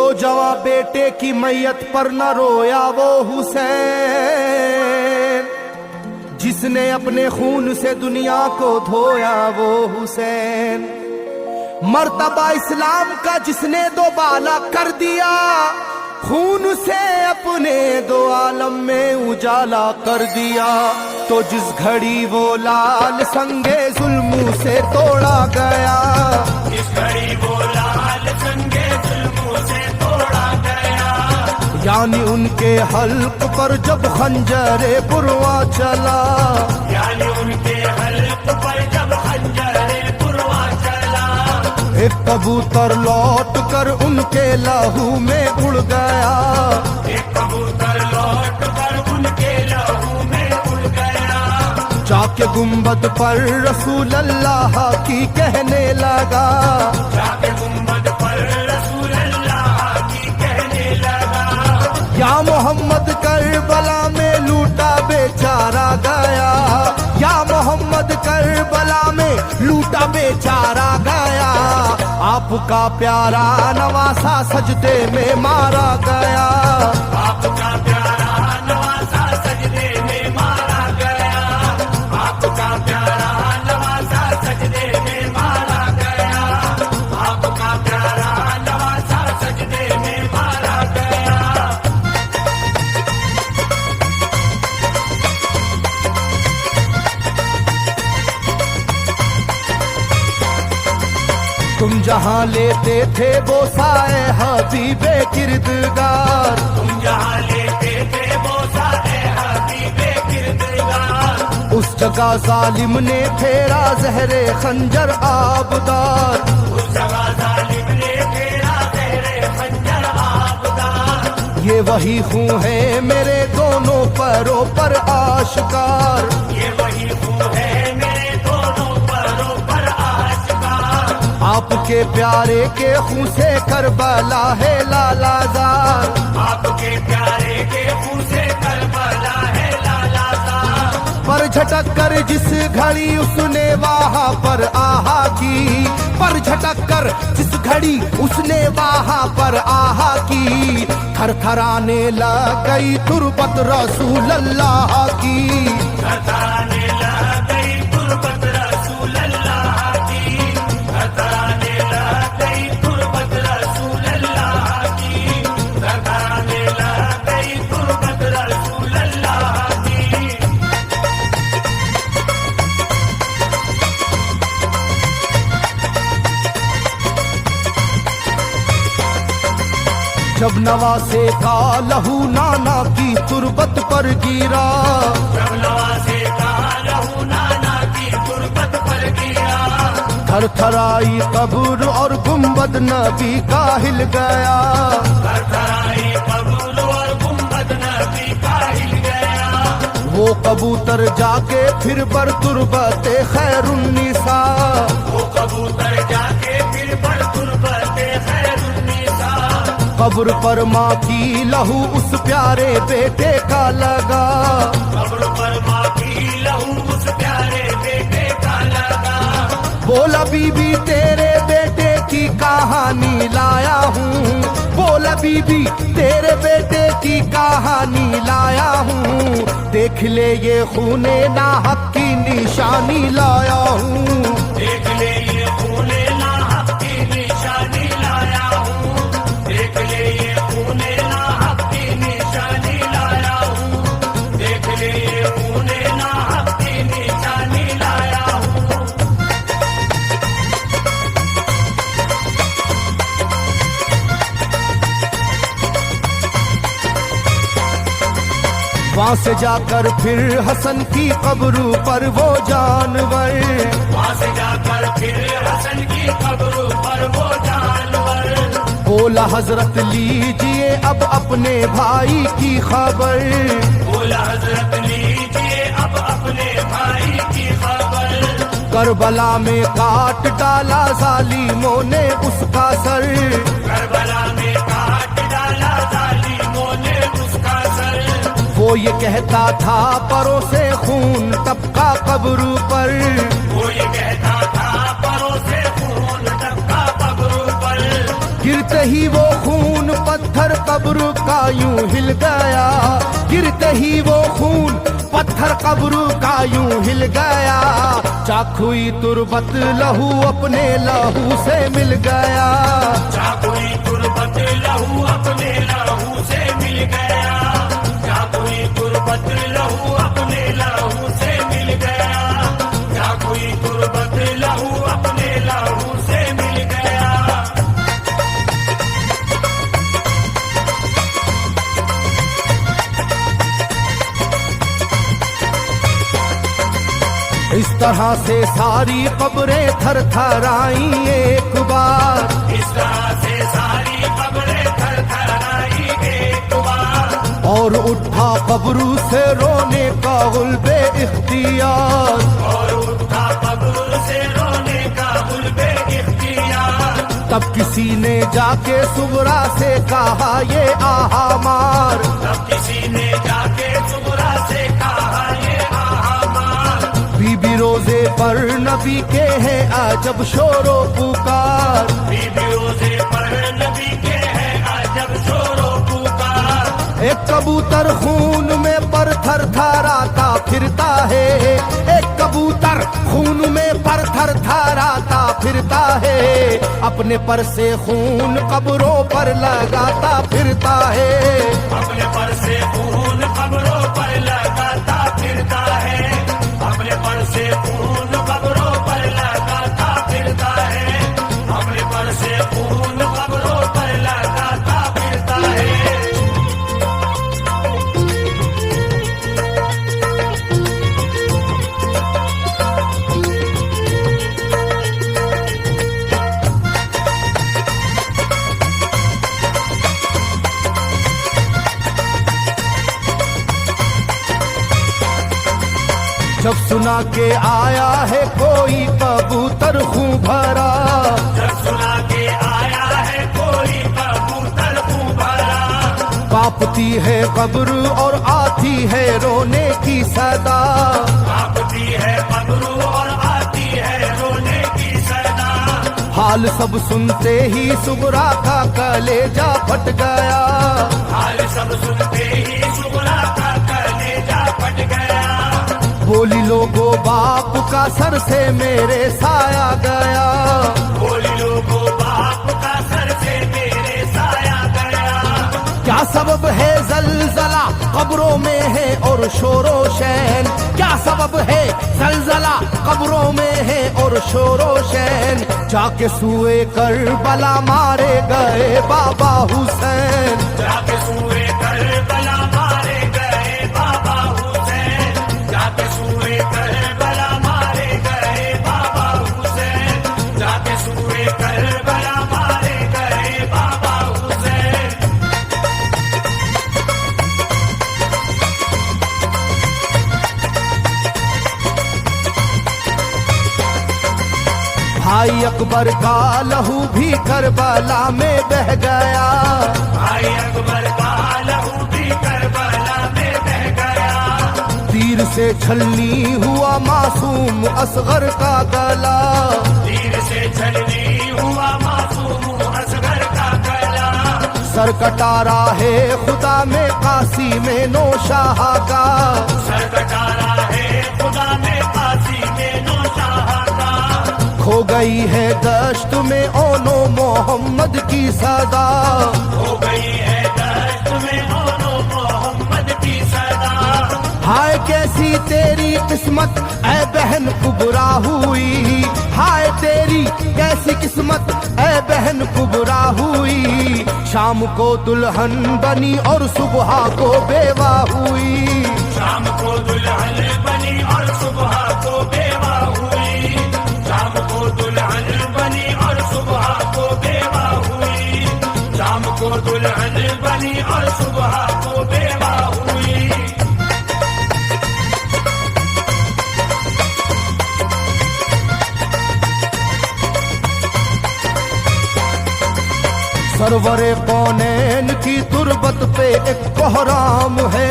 जो जवां बेटे की मैयत पर न रोया वो हुसैन, जिसने अपने खून से दुनिया को धोया वो हुसैन। मर्तबा इस्लाम का जिसने दोबाला कर दिया, खून से अपने दो आलम में उजाला कर दिया। तो जिस घड़ी वो लाल संगे जुल्मों से तोड़ा गया, जिस घड़ी वो लाल संगे जुल्मों से तोड़ा गया, यानी उनके हल्क पर जब खंजरे पुरवा चला, यानी उनके हल्क पर जब खंजरे पुरवा चला, एक कबूतर लौट कर उनके लहू में उड़ गया, एक कबूतर लौट कर उनके लहू में उड़ गया, जाके गुम्बद पर रसूल अल्लाह की कहने लगा, जाके गुम्बद पर रसूल अल्लाह की कहने लगा, या मोहम्मद करबला में लूटा बेचारा गया, या मोहम्मद करबला में लूटा बेचारा गया। आपका प्यारा नवासा सजदे में मारा गया, आपका प्यारा नवासा सजदे में मारा गया, आपका प्यारा नवासा सजदे में मारा गया, आपका प्यारा नवासा सजदे में मारा गया। तुम जहाँ लेते थे वो साए हबीबे किरदगार, तुम जहाँ लेते थे वो साए हबीबे किरदगार, उस जगह जालिम ने फेरा जहरे खंजर आबदार, उस जगह जालिम ने फेरा जहरे खंजर आबदार। ये वही खून है मेरे दोनों पैरों पर आश्कार, ये वही खून है मेरे दोनों पैरों पर आश्कार। आपके प्यारे के खून से करबला है लालाजार, आपके प्यारे के खून से करबला है लालाजार। पर झटक कर जिस घड़ी उसने वहाँ पर आहा की, पर झटक कर जिस घड़ी उसने वहाँ पर आहा की, थरथराने लग गई तुरबत रसूल अल्लाह की, थरथराने लग गई तुरबत रसूल अल्लाह की, थरथराने लग गई तुरबत रसूल अल्लाह की, थरथराने लग गई तुरबत रसूल अल्लाह की। जब नवासे का लहू नाना की तुरबत पर गिरा, जब नवासे का लहू नाना की तुरबत पर गिरा, थरथराई कब्र और गुम्बद नबी का हिल गया, थरथराई कब्र और गुम्बद नबी का हिल गया। वो कबूतर जाके फिर पर तुरबते खैरुन्निसा, वो कबूतर जाके फिर पर तुरबते खैरुन्निसा, कब्र पर माँ की लहू उस प्यारे बेटे का लगा, कब्र पर माँ की लहू उस प्यारे बेटे का लगा। बोला बीबी तेरे बेटे की कहानी लाया हूँ, बोला बीबी तेरे बेटे की कहानी लाया हूँ, देख ले ये खूने नाहक की निशानी लाया हूँ, देख ले ये खूने नाहक की निशानी लाया हूँ, देख ले ये खूने नाहक की निशानी लाया हूँ, देख ले ये खूने नाहक की निशानी लाया हूँ। वहाँ से जाकर फिर हसन की कब्र पर वो जानवर, वहाँ से जाकर फिर हसन की कब्र पर वो जानवर, बोला हजरत लीजिए अब अपने भाई की खबर, बोला हजरत लीजिए अब अपने भाई की खबर। करबला में काट डाला जालिमों ने उसका सर, करबला में काट डाला जालिमों ने उसका सर। वो ये कहता था परों से खून टपका कब्र पर, वो ये कहता था परों से खून टपका कब्र पर। गिरते ही वो खून पत्थर कब्र का यूं हिल गया, गिरते ही वो खून पत्थर कब्र का यूं हिल गया। चाकुई तुरबत लहू अपने लहू से मिल गया, चाकुई तुरबत लहू अपने लहू से मिल गया, चाकुई तुरबत लहू अपने लहू से मिल गया, चाकुई तुरबत लहू अपने लहू से मिल गया। इस तरह से सारी कब्रें थर थर आई एक बार, इस तरह से सारी कब्रें थर थर आई एक बार, और उठा कब्र से रोने का गुल्बे इख्तियार, और उठा कब्र से रोने का गुल्बे इख्तियार। तब किसी ने जाके सुगरा से कहा ये आहा मार, तब किसी ने जाके सुगरा से कहा ये आहा मार। बीबी रोजे पर नबी के हैं अजब शोरो पुकार, बीबी रोजे पर नबी के हैं अजब शोरो पुकार। एक कबूतर खून में पर थर थराता फिरता है, एक कबूतर खून में पर थर थराता फिरता है, अपने पर से खून कब्रों पर लगाता फिरता है, अपने पर से खून कब्रों पर लगाता फिरता है, अपने पर से खून कब्रों पर लगाता फिरता है, अपने पर से खून कब्रों पर लगाता फिरता है। जब सुना के आया है कोई कबूतर खूं भरा, जब सुना के आया है कोई कबूतर खूं भरा, कांपती है कब्र और आती है रोने की सदा, कांपती है कब्र और आती है रोने की सदा। हाल सब सुनते ही सुगरा का कलेजा फट गया, हाल सब सुनते ही सुगरा का कलेजा फट गया। बोली लोगो बाप का सर से मेरे साया गया, बोली लोगों बाप का सर से मेरे साया गया। क्या सबब है जलजला कब्रों में है और शोरो शैन, क्या सबब है जलजला कब्रों में है और शोरो शैन। जाके सुए करबला मारे गए बाबा हुसैन, जाके सुए करबला मारे गए बाबा हुसैन, जाके सुए करबला मारे गए बाबा हुसैन, जाके सुए करबला मारे गए बाबा हुसैन। भाई अकबर का लहू भी करबला में बह गया, भाई अकबर का लहू भी करबला में बह गया। तीर से छलनी हुआ मासूम असगर का गला, तीर से छलनी हुआ मासूम असगर का गला। सर कटा है खुदा में काशी में नौशाह का, सर कटारा है खुदा में काशी में नौशाह का। खो गई है दश्त में ओनो मोहम्मद की सदा, हो गई है दश्त में ओनो मोहम्मद की सदा। हाय कैसी तेरी किस्मत ऐ बहन कुबरा हुई, हाय तेरी कैसी किस्मत ऐ बहन कुबरा हुई। शाम को दुल्हन बनी और सुबह को बेवा हुई, शाम को दुल्हन बनी और सुबह को बेवा हुई, शाम को दुल्हन बनी और सुबह को बेवा हुई, शाम को दुल्हन बनी और सुबह को बेवा हुई। सरवरे कौनैन की तुरबत पे एक कोहराम है,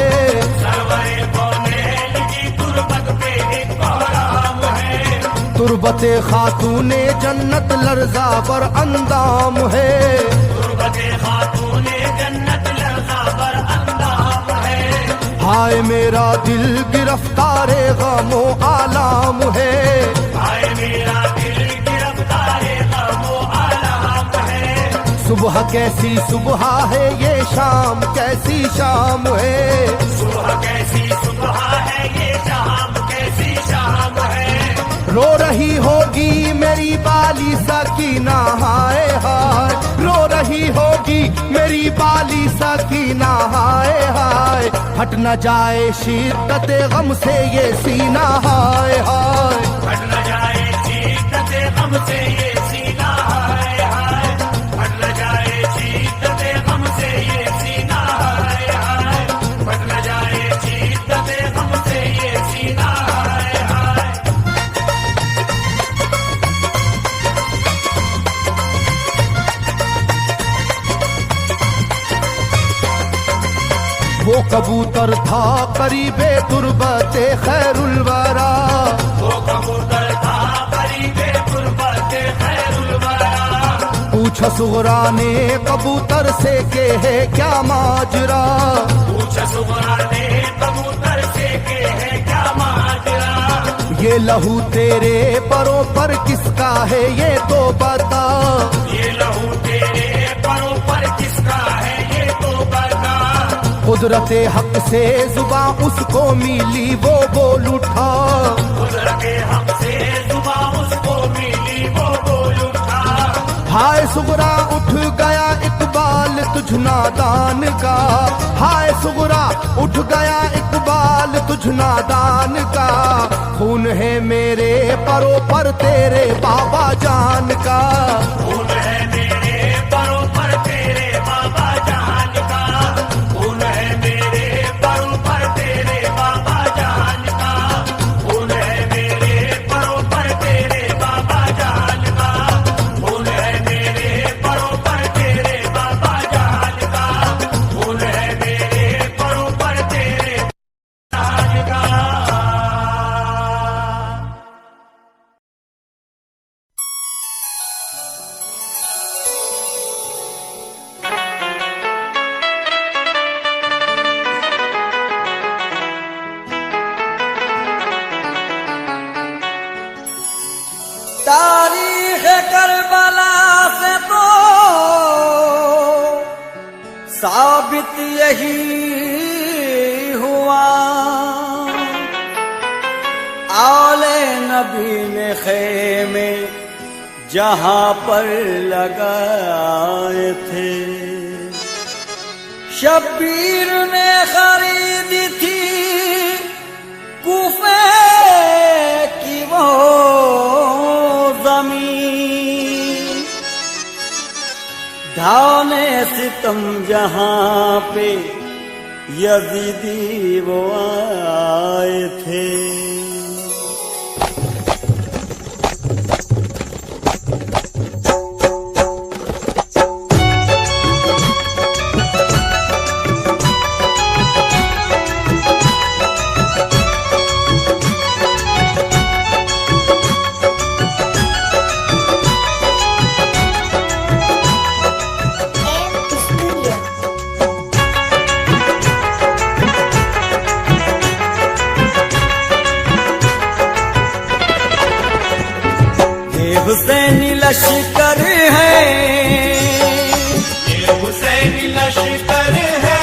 सरवरे कौनैन की तुरबत पे एक कोहराम है। तुरबते खातूने जन्नत लर्जा पर अंदाम है, के खातूने जन्नत लगा बर अंदाम है। हाय मेरा दिल गिरफ्तारे गमो आलाम है। हाय मेरा दिल गिरफ्तारे गमो आलाम है। सुबह कैसी सुबह है ये शाम कैसी शाम है। सुबह कैसी सुबह है ये शाम कैसी शाम है। रो रही होगी मेरी बाली सकीना हाय हाय। रो रही होगी मेरी बाली सकीना हाय हाय। हट न जाए शिद्दत गम से ये सीना हाय हाय। हट न जाए शिद्दत गम से ये सीना हाय हाय। हट न जाए शिद्दत गम से ये सीना हाय हाय। हट न जाए शिद्दत गम से ये सीना हाय हाय। वो कबूतर था करीबे तुरबते खैरुल वरा। वो कबूतर था करीबे तुरबते खैरुल वरा। पूछा सुगरा ने कबूतर से के है क्या माजरा। पूछा सुगरा ने कबूतर से के है क्या माजरा। ये लहू तेरे परों पर किसका है ये तो बता। ये लहू तेरे परों पर किसका है ये तो बता। कुदरते हक से जुबां उसको मिली वो बोल उठा। कुदरते हक से जुबां उसको मिली वो बोल उठा। हाय सुगरा उठ गया इकबाल तुझ नादान का। हाय सुगरा उठ गया इकबाल तुझ नादान का। खून है मेरे परों पर तेरे बाबा जान का। खून है मेरे परों पर तेरे बाबा जान का। खून है मेरे परों पर तेरे बाबा जान का। खून है मेरे परों पर तेरे बाबा जान का। खून है मेरे परों पर तेरे बाबा जान का। खून है मेरे परों पर तेरे जान का। तारीख करबला से तो साबित यही हुआ। आले नबी ने खेमे जहां पर लगाए थे। शब्बीर ने खरीदी थी कूफे की वो जमीन। ढाने सितम जहां पे यजीदी वो आए थे। हुसैनी लश्कर है। ये हुसैनी लश्कर है।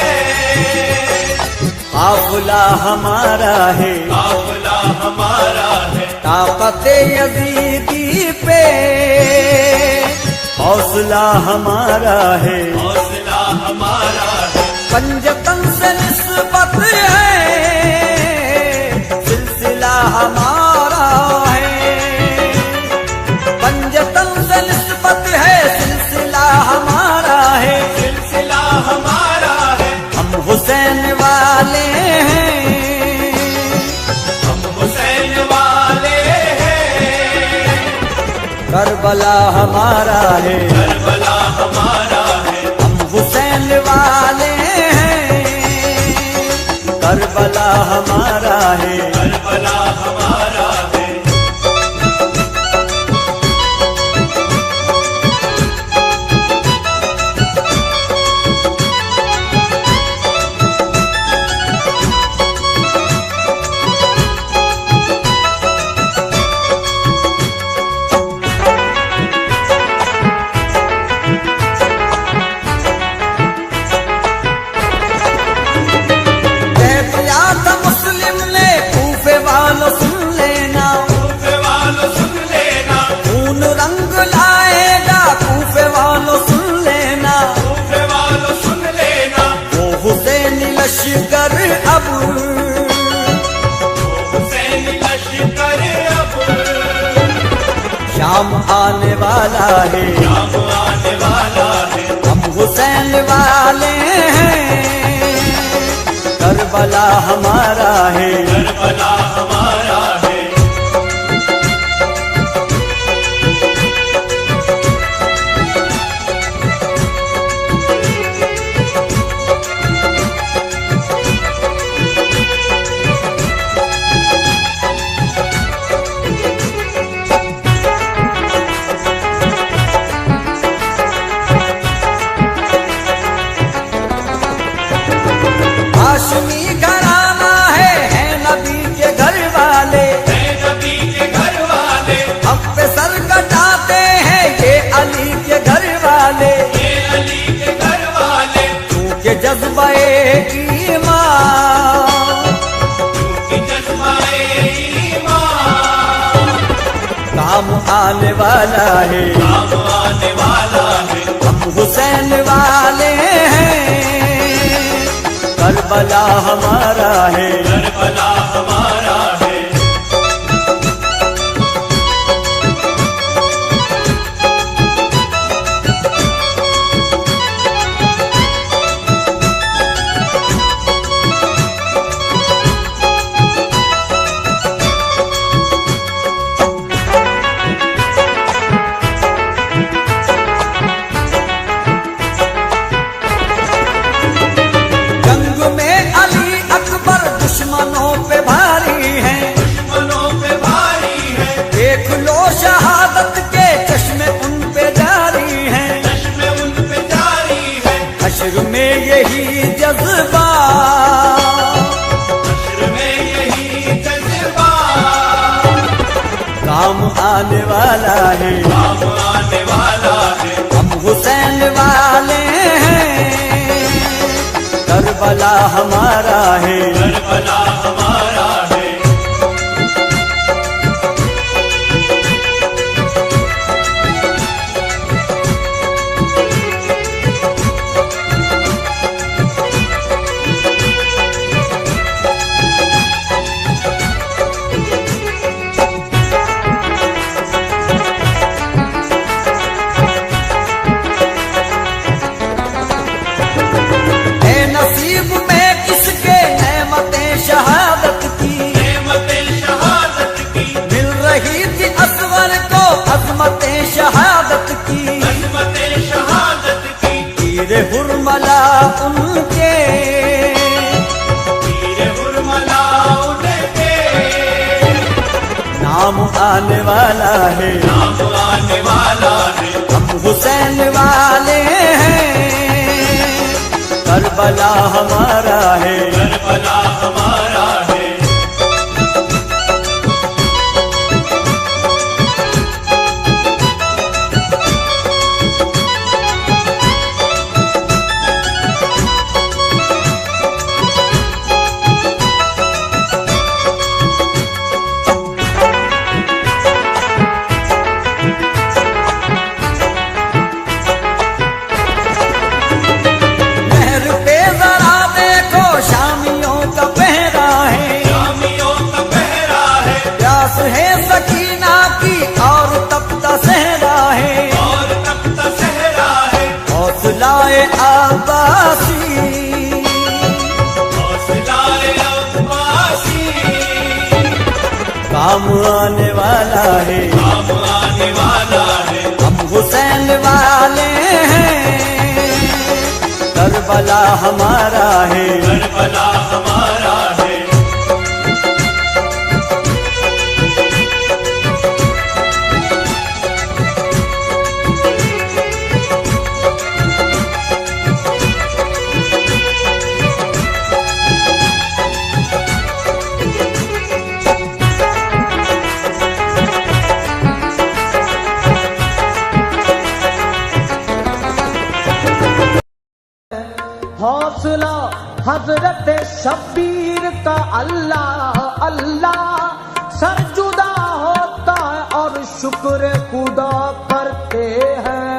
काफिला हमारा है। काफिला हमारा है। ताकत यजीदी पे हौसला हमारा है। हौसला हमारा है। पंजतन से निस्बत है सिलसिला हमारा है। पंजतन से निस्बत है सिलसिला हमारा है। सिलसिला हमारा है। हम हुसैन वाले हैं। हम हुसैन वाले हैं। करबला हमारा है। करबला हमारा है। हम हुसैन वाले हैं। करबला हमारा है। करबला हमारा है। अब, हुसैन लश्कर अब, शाम आने वाला है, शाम आने वाला है। हम हुसैन वाले हैं, करबला हमारा है, करबला हमारा है। हाशमी घराना है नबी के घर वाले, है नबी के घर वाले, हम पे सर कटाते हैं ये अली के घर वाले, ये अली के घर वाले, क्योंकि जज्बे ईमान क्योंकि जज्बाए ईमान काम आने वाला है, काम आने वाला है। हम हुसैन वाले हैं, करबला हमारा है, करबला हमारा है। जंग में अली अकबर दुश्मनों पे भारी है, दुश्मनों पे भारी है, देख लो शहादत के चश्मे उन पे जारी हैं, चश्मे उन पे जारी है। हश्र में यही जज्बा, हश्र में यही जज्बा काम आने वाला है, काम आने वाला है। हम हुसैन वाले हैं, करबला हमारा है, करबला हमारा है। है नसीब में किसके नेमतें शहादत की, नेमते शहादत की, मिल रही थी असवर को अजमतें शहादत की, अजमते शहादत की, तीर हुरमला उनके, तीर हुरमला उनके, नाम आने वाला है, नाम आने वाला है। हम हुसैन वाले हैं, करबला हमारा है, करबला हमारा है। महर पे जरा देखो शामियों का पहरा है, शामियों का पहरा है, प्यास है सकीना की और तपता सहरा है, और तपता सहरा है। हौसलाए आबासी, हौसलाए अब्बासी काम आने वाला है, काम आने वाला है। हम हुसैन वाले हैं, करबला हमारा है, करबला हमारा है। हौसला हजरत शब्बीर का अल्लाह अल्लाह सर जुदा होता है और शुक्र खुदा करते हैं।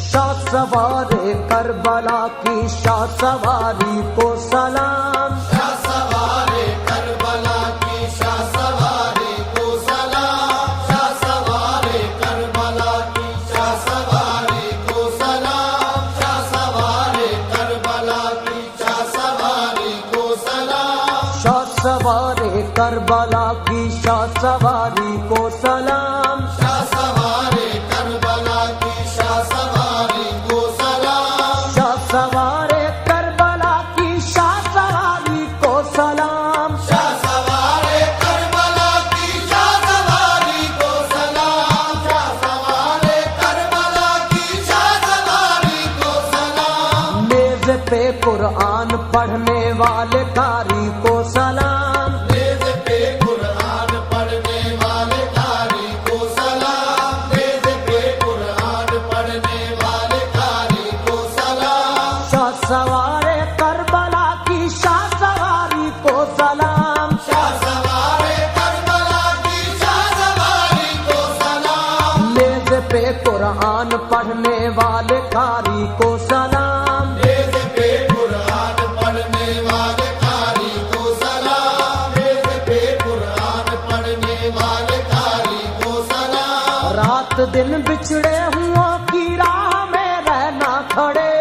शाह सवारे करबला की शाह सवारी को सलाम। शाह सवारे करबला की शाह सवारी को सलाम। शाह सवारे करबला की शाह सवारी को सलाम। शाह सवारे करबला की शाह सवारी को सलाम। शाह सवारे करबला की शाह सवारी को सलाम। शाह सवारे करबला की शाह सवारी को सलाम। शाह सवारे करबला की शाह सवारी को सलाम। शाह सवारे करबला की शाह सवारी को सलाम। शाह सवारे करबला की शाह सवारी को सलाम। मेज पे कुरान पढ़ने वाले कारी को सलाम। मेज पे कुरान पढ़ने वाले कारी को सलाम। मेज पे कुरान पढ़ने वाले कारी को सलाम। शाह सवारे करबला की शाह सवारी को सलाम। शाह सवारे करबला की शाह सवारी को सलाम। मेज पे कुरान पढ़ने वाले कारी को सलाम। मेज पे कुरान पढ़ने वाले कारी को सलाम। मेज पे कुरान पढ़ने वाले कारी को सलाम। रात दिन बिछड़े हुओं की राह में रहना खड़े।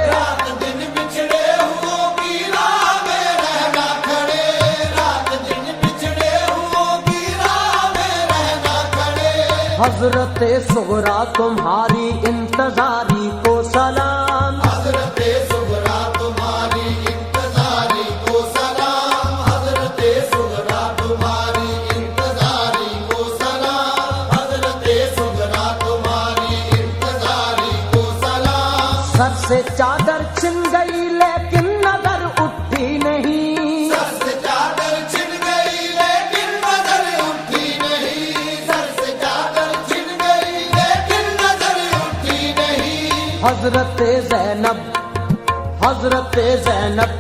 रात दिन बिछड़े हुओं की राह में रहना खड़े। रात दिन बिछड़े हुओं की राह में रहना खड़े। हजरत सुगरा तुम्हारी इंतजारी को सलाम। हजरत सुगरा तुम्हारी इंतजारी को सलाम। हजरत सुगरा तुम्हारी इंतजारी को सलाम। हजरत सुगरा तुम्हारी इंतजारी को सलाम। सर से चादर छिन गई लेकिन नजर उठी नहीं। सर से चादर छिन गई लेकिन नजर उठी नहीं। सर से चादर छिन गई लेकिन नजर उठी नहीं। हजरत ज़ैनब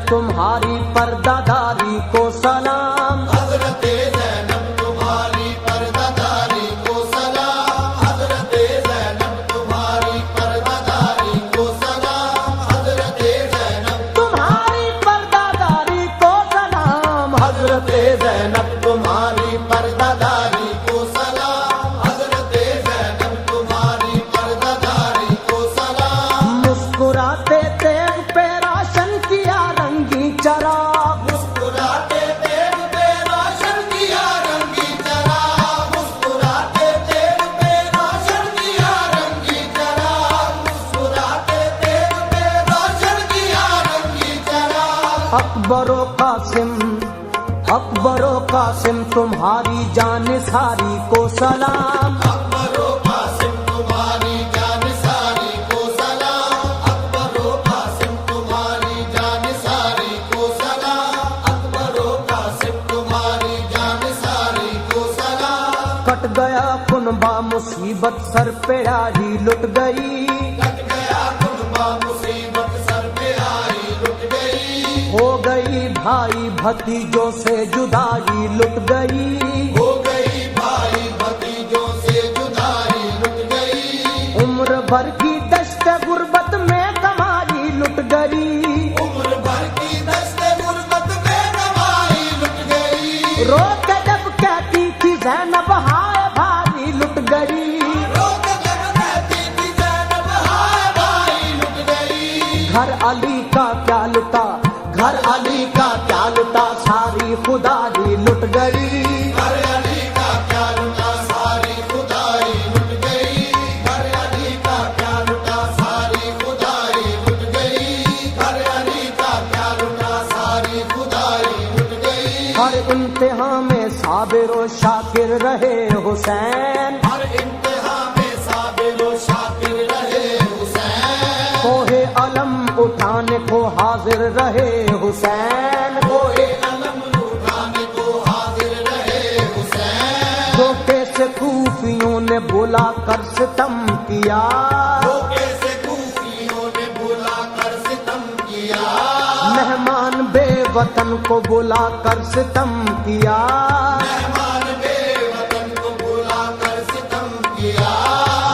तुम्हारी पर्दादारी को सलाम। हजरत ज़ैनब तुम्हारी पर्दादारी को सलाम। हजरत ज़ैनब तुम्हारी पर्दादारी को सलाम। हजरत ज़ैनब तुम्हारी पर्दादारी को सलाम। हजरत ज़ैनब तुम्हारी पर्दादारी को सलाम। हजरत ज़ैनब तुम्हारी पर्दादारी को सलाम। मुस्कुराते तेग पे रोशन किया रंगी चराग। मुस्कुराते तेग पे रोशन किया रंगी चराग। मुस्कुराते तेग पे रोशन किया रंगी चराग। मुस्कुराते तेग पे रोशन किया रंगी चराग। अकबरो कासिम तुम्हारी जान सारी को सलाम। अकबरो कासिम तुम्हारी जान सारी को सलाम। अकबरो कासिम तुम्हारी जान सारी को सलाम। अकबरो कासिम तुम्हारी जान सारी को सलाम। कट गया कुनबा मुसीबत सर पे आई लुट गई। कट गया कुनबा मुसीबत सर पे आई लुट गई। हो गई भाई भतीजों से जुदाई लुट गई। हो गई भाई भतीजों से जुदाई लुट गई। उम्र भर की दश्त गुर्बत में कमाई लुट गई। उम्र भर की दस्त गुर्बत में कमाई लुट गई। रो के जब कहती थी ज़ैनब हाय भाई लुट गई। रोक जब कहती थी ज़ैनब हाय भाई लुट गई। घर अली का क्या लुटा, घर अली का क्या लुटा, सारी खुदाई लुट गई। घर अली का क्या लुटा सारी खुदाई लुट गई। घर अली का क्या लुटा सारी खुदाई लुट गई। घर अली का क्या लुटा सारी खुदाई लुट गई। हर इम्तिहा में साबिर व शाकिर रहे हुसैन। हर इम्तिहा में साबिर व शाकिर रहे हुसैन। कोहे अलम उठाने को हाजिर रहे हुसैन। कोहे अलम उठाने को हाजिर रहे हुसैन। धोखे से खूफियों ने बुला कर सितम किया। धोखे से खूफियों ने बुला कर सितम किया। मेहमान बेवतन को बुला कर सितम किया। मेहमान बेवतन को बुला कर सितम किया।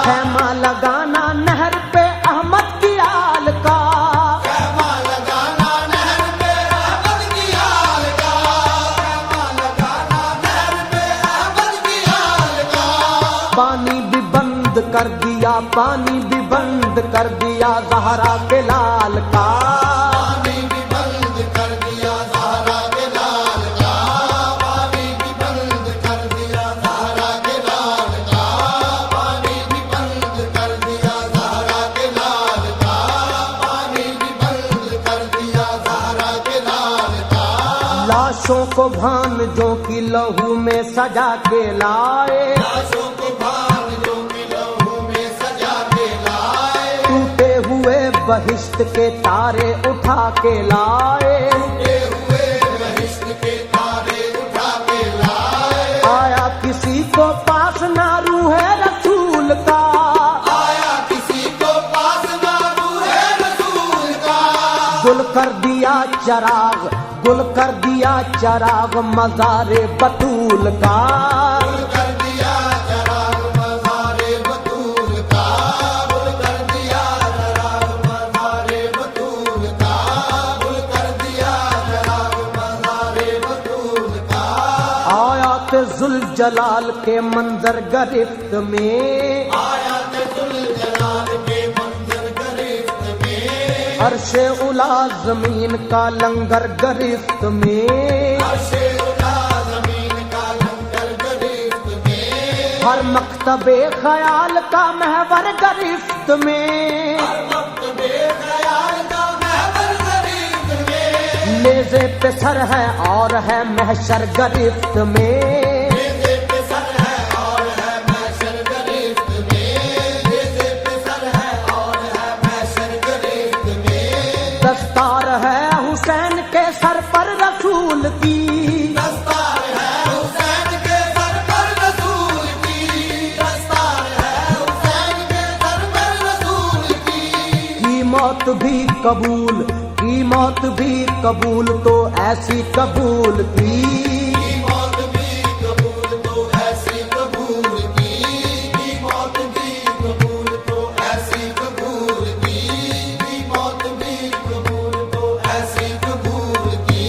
खेमा लगाना नहर पे अहमद किया पानी भी बंद कर दिया ज़हरा के लाल का। पानी भी बंद कर दिया ज़हरा के लाल का, पानी भी बंद कर दिया ज़हरा के लाल का, पानी भी बंद कर दिया ज़हरा के लाल का, पानी भी बंद कर दिया ज़हरा के लाल का। लाशों को भांजों की लहू में सजा के लाए, लाशों को भांजों की लहू में सजा के लाए, टूटे हुए बहिश्त के तारे उठा के लाए, टूटे हुए बहिश्त के तारे उठा के लाए। आया किसी को पास ना रूहे रसूल का, आया किसी को पास ना रूहे रसूल का, गुल कर दिया चराग, गुल कर दिया चराग मज़ारे बतूल का। गुल कर दिया चराग मज़ारे बतूल का, गुल कर दिया चराग मज़ारे बतूल का, गुल कर दिया चराग मज़ारे बतूल का। आयात जुल जलाल के मंजर गिरफ्त में, आयत जुल जलाल के मंजर गिरफ्त में, अर्शे उला जमीन का लंगर गिरफ्त में, अर्शे उला ज़मीन का लंगर गिरफ्त में, हर मकतबे ख्याल का महवर गिरफ्त में, वक्त बेख्याल का महवर गिरफ्त में, नेज़े पे सर है और है महशर गिरफ्त में, नेज़े पे सर है और है महशर गिरफ्त में, नेज़े पे सर है और है महशर गिरफ्त में। दस्तार है हुसैन के सर पर रसूल की, दस्तार है हुसैन के सर पर रसूल की, दस्तार है हुसैन के सर पर रसूल की। की मौत भी कबूल, की मौत भी कबूल तो ऐसी कबूल की, की मौत भी कबूल तो ऐसी कबूल की, की मौत भी कबूल तो ऐसी कबूल की, की मौत भी कबूल तो ऐसी कबूल की।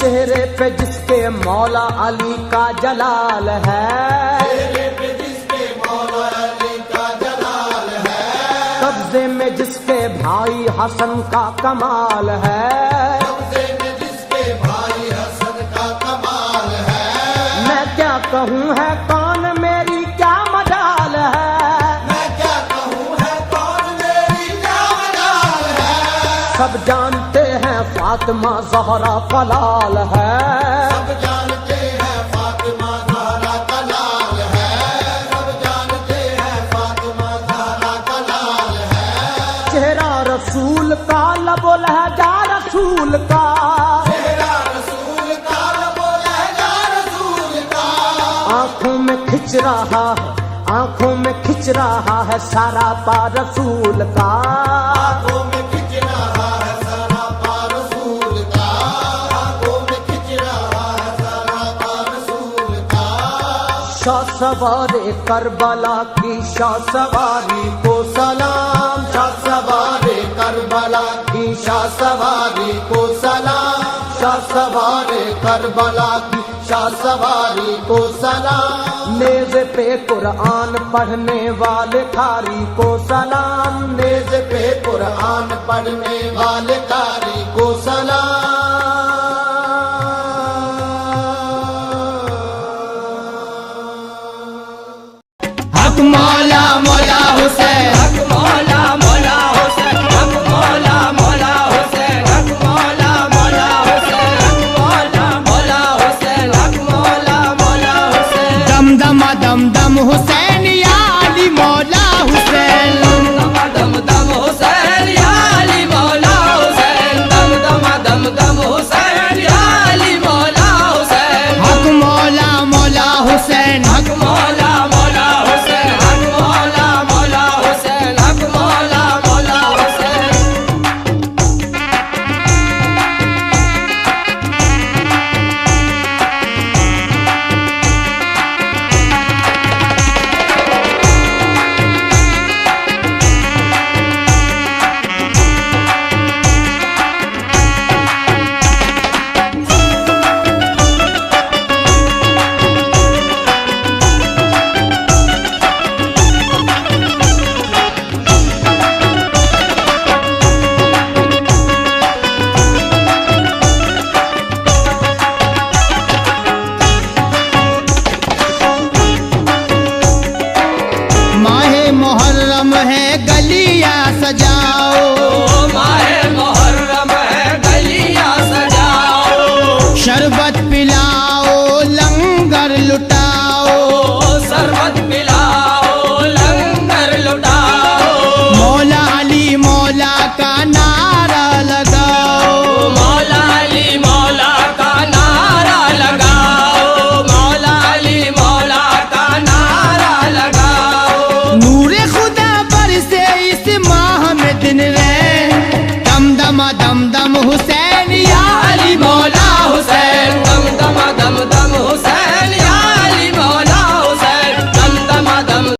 चेहरे पे जिसके मौला अली का जलाल है, तेरे पे जिसके मौला अली का जलाल है, कब्जे में जिसके भाई हसन का कमाल है, कब्जे में जिसके भाई हसन का कमाल है। मैं क्या कहूँ है कौन मेरी क्या मजाल है, मैं क्या कहूँ है कौन मेरी क्या मजाल है। सब जानते हैं फातिमा ज़हरा का लाल है, सब जानते हैं फातिमा ज़हरा का लाल है, सब जानते हैं फातिमा ज़हरा का लाल है। चेहरा रसूल का लबो लहजा रसूल का, चेहरा रसूल का लबो लहजा रसूल का, आंखों में खिंच रहा है, आंखों में खिंच रहा है सारा पा रसूल का। आंखों में खिंच रहा है सरापा रसूल का, आंखों में खिंच रहा है सरापा रसूल का। शाह सवारे करबला की शाह सवारी को सलाम, शाह सवारे करबला की शाह सवारी को सलाम, शाह सवारे करबला की शाह सवारी को सलाम। नेज़ पे कुरान पढ़ने वाले कारी को सलाम, नेज़ पे कुरान पढ़ने वाले कारी को सलाम। हक मौला मौला हुसैन, हक मौला मौला हुसैन, हक मौला मौला हुसैन, हक मौला मौला हुसैन, हक मौला मौला हुसैन, हक मौला मौला हुसैन। दम दम दम दम हुसैन या अली मौला हुसैन, दम दम दम हुसैन या अली मौला हुसैन, हुसैन या अली मौला हुसैन